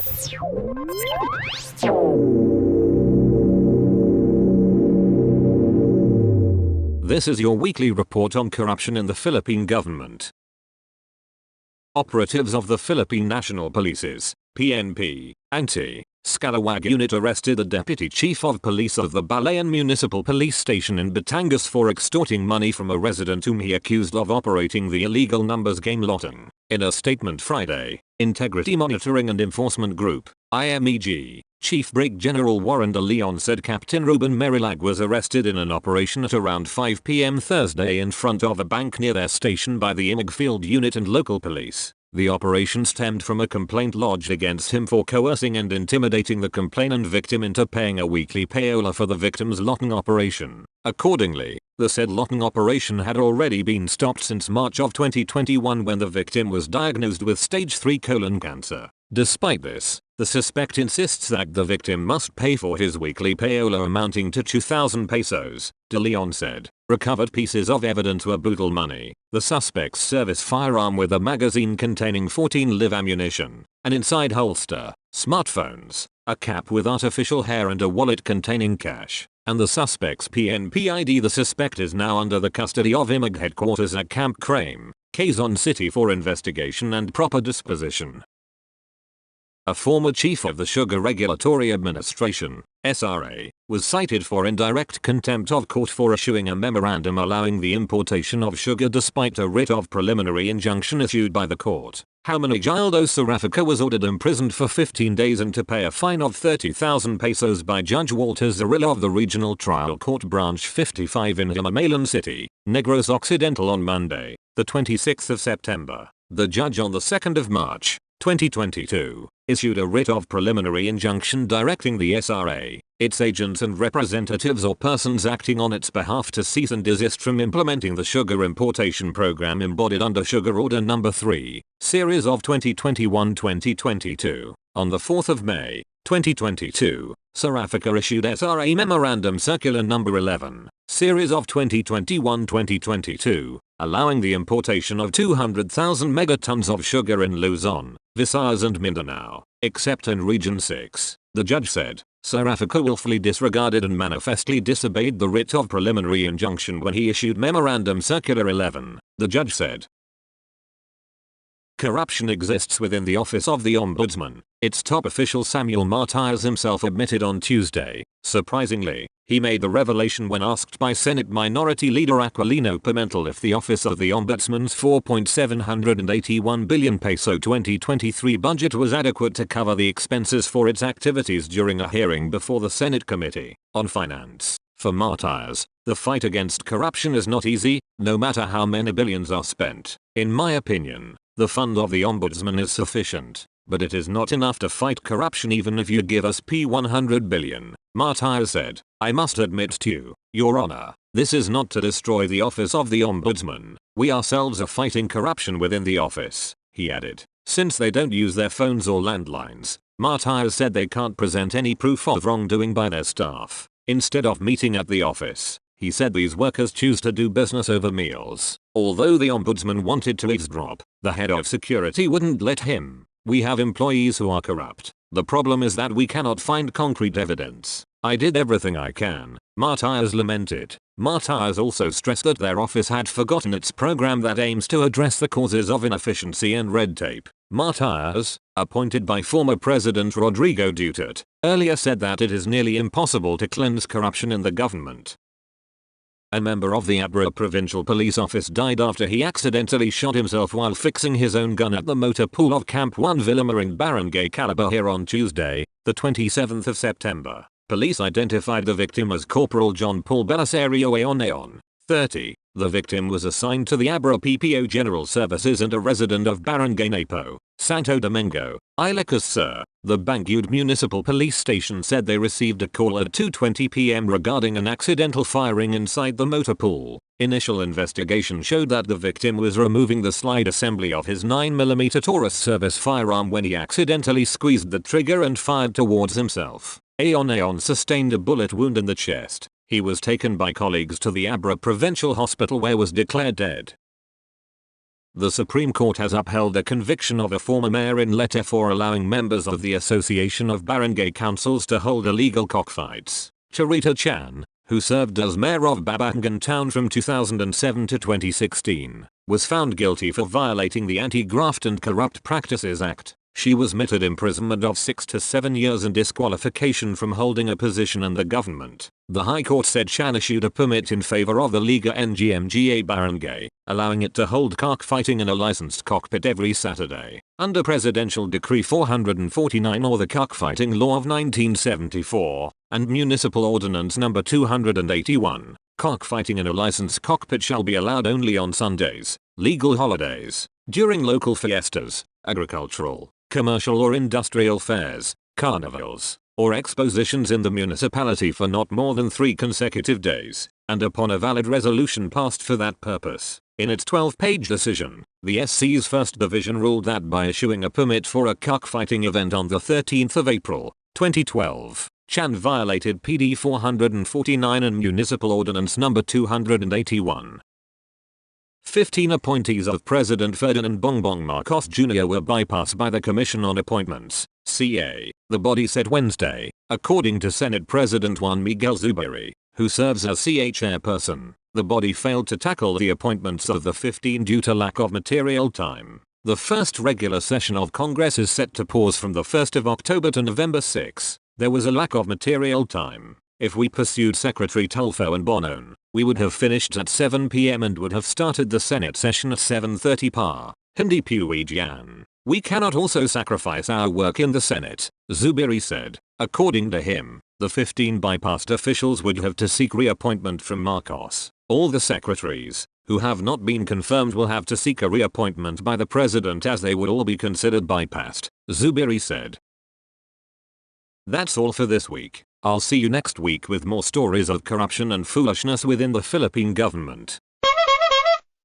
This is your weekly report on corruption in the Philippine government. Operatives of the Philippine National Police's PNP Anti-Scalawag Unit arrested the Deputy Chief of Police of the Balayan Municipal Police Station in Batangas for extorting money from a resident whom he accused of operating the illegal numbers game lotting. In a statement Friday, Integrity Monitoring and Enforcement Group IMEG Chief Brig General Warren de Leon said Captain Ruben Merilag was arrested in an operation at around 5 p.m. Thursday in front of a bank near their station by the IMEG Field Unit and local police. The operation stemmed from a complaint lodged against him for coercing and intimidating the complainant victim into paying a weekly payola for the victim's lotting operation. Accordingly, the said lotting operation had already been stopped since March of 2021 when the victim was diagnosed with stage 3 colon cancer. Despite this, the suspect insists that the victim must pay for his weekly payola amounting to 2,000 pesos, de Leon said. Recovered pieces of evidence were brutal money, the suspect's service firearm with a magazine containing 14 live ammunition, an inside holster, smartphones, a cap with artificial hair and a wallet containing cash, and the suspect's PNP ID. The suspect is now under the custody of IMEG headquarters at Camp Crame, Quezon City for investigation and proper disposition. A former chief of the Sugar Regulatory Administration, SRA, was cited for indirect contempt of court for issuing a memorandum allowing the importation of sugar despite a writ of preliminary injunction issued by the court. Hermenegildo Sarafica was ordered imprisoned for 15 days and to pay a fine of 30,000 pesos by Judge Walter Zarilla of the Regional Trial Court Branch 55 in Himamaylan City, Negros Occidental on Monday, the 26th of September. The judge on the 2nd of March, 2022, issued a writ of preliminary injunction directing the SRA, its agents and representatives or persons acting on its behalf to cease and desist from implementing the sugar importation program embodied under Sugar Order No. 3, Series of 2021-2022. On the 4th of May, 2022, Sarafica issued SRA Memorandum Circular No. 11, Series of 2021-2022, allowing the importation of 200,000 megatons of sugar in Luzon, Visayas and Mindanao, except in Region 6, the judge said. Sarafica willfully disregarded and manifestly disobeyed the writ of preliminary injunction when he issued Memorandum Circular 11, the judge said. Corruption exists within the Office of the Ombudsman, its top official Samuel Martires himself admitted on Tuesday. Surprisingly, he made the revelation when asked by Senate Minority Leader Aquilino Pimentel if the Office of the Ombudsman's 4.781 billion peso 2023 budget was adequate to cover the expenses for its activities during a hearing before the Senate Committee on Finance. For Martires, the fight against corruption is not easy, no matter how many billions are spent. In my opinion, the fund of the Ombudsman is sufficient, but it is not enough to fight corruption even if you give us P100 billion, Martires said. I must admit to you, Your Honor, this is not to destroy the Office of the Ombudsman. We ourselves are fighting corruption within the office, he added. Since they don't use their phones or landlines, Martires said they can't present any proof of wrongdoing by their staff. Instead of meeting at the office, he said these workers choose to do business over meals. Although the Ombudsman wanted to eavesdrop, the head of security wouldn't let him. We have employees who are corrupt. The problem is that we cannot find concrete evidence. I did everything I can, Martires lamented. Martires also stressed that their office had forgotten its program that aims to address the causes of inefficiency and red tape. Martires, appointed by former President Rodrigo Duterte, earlier said that it is nearly impossible to cleanse corruption in the government. A member of the Abra Provincial Police Office died after he accidentally shot himself while fixing his own gun at the motor pool of Camp 1 Villamaring Barangay Calabahir on Tuesday, the 27th of September. Police identified the victim as Corporal John Paul Belisario Aoneon, 30. The victim was assigned to the Abra PPO General Services and a resident of Barangay Napo, Santo Domingo, Ilocos Sur. The Bangued Municipal Police Station said they received a call at 2:20 p.m. regarding an accidental firing inside the motor pool. Initial investigation showed that the victim was removing the slide assembly of his 9mm Taurus service firearm when he accidentally squeezed the trigger and fired towards himself. Aoneon sustained a bullet wound in the chest. He was taken by colleagues to the Abra Provincial Hospital where was declared dead. The Supreme Court has upheld the conviction of a former mayor in Leyte for allowing members of the Association of Barangay Councils to hold illegal cockfights. Charita Chan, who served as mayor of Babangan Town from 2007 to 2016, was found guilty for violating the Anti-Graft and Corrupt Practices Act. She was meted imprisonment of 6 to 7 years and disqualification from holding a position in the government. The High Court said Chan issued a permit in favor of the Liga NGMGA Barangay, allowing it to hold cockfighting in a licensed cockpit every Saturday. Under Presidential Decree 449 or the Cockfighting Law of 1974, and Municipal Ordinance No. 281, cockfighting in a licensed cockpit shall be allowed only on Sundays, legal holidays, during local fiestas, agricultural, commercial or industrial fairs, carnivals, or expositions in the municipality for not more than 3 consecutive days, and upon a valid resolution passed for that purpose. In its 12-page decision, the SC's First Division ruled that by issuing a permit for a cockfighting event on the 13th of April, 2012, Chan violated PD 449 and Municipal Ordinance No. 281. 15 appointees of President Ferdinand Bongbong Marcos Jr. were bypassed by the Commission on Appointments, CA, the body said Wednesday, according to Senate President Juan Miguel Zubiri, who serves as CA chairperson. The body failed to tackle the appointments of the 15 due to lack of material time. The first regular session of Congress is set to pause from the 1st of October to November 6. There was a lack of material time. If we pursued Secretary Tulfo and Bonon, we would have finished at 7 p.m. and would have started the Senate session at 7:30 pa. Hindi Puijian. We cannot also sacrifice our work in the Senate, Zubiri said. According to him, the 15 bypassed officials would have to seek reappointment from Marcos. All the secretaries, who have not been confirmed, will have to seek a reappointment by the president as they would all be considered bypassed, Zubiri said. That's all for this week. I'll see you next week with more stories of corruption and foolishness within the Philippine government.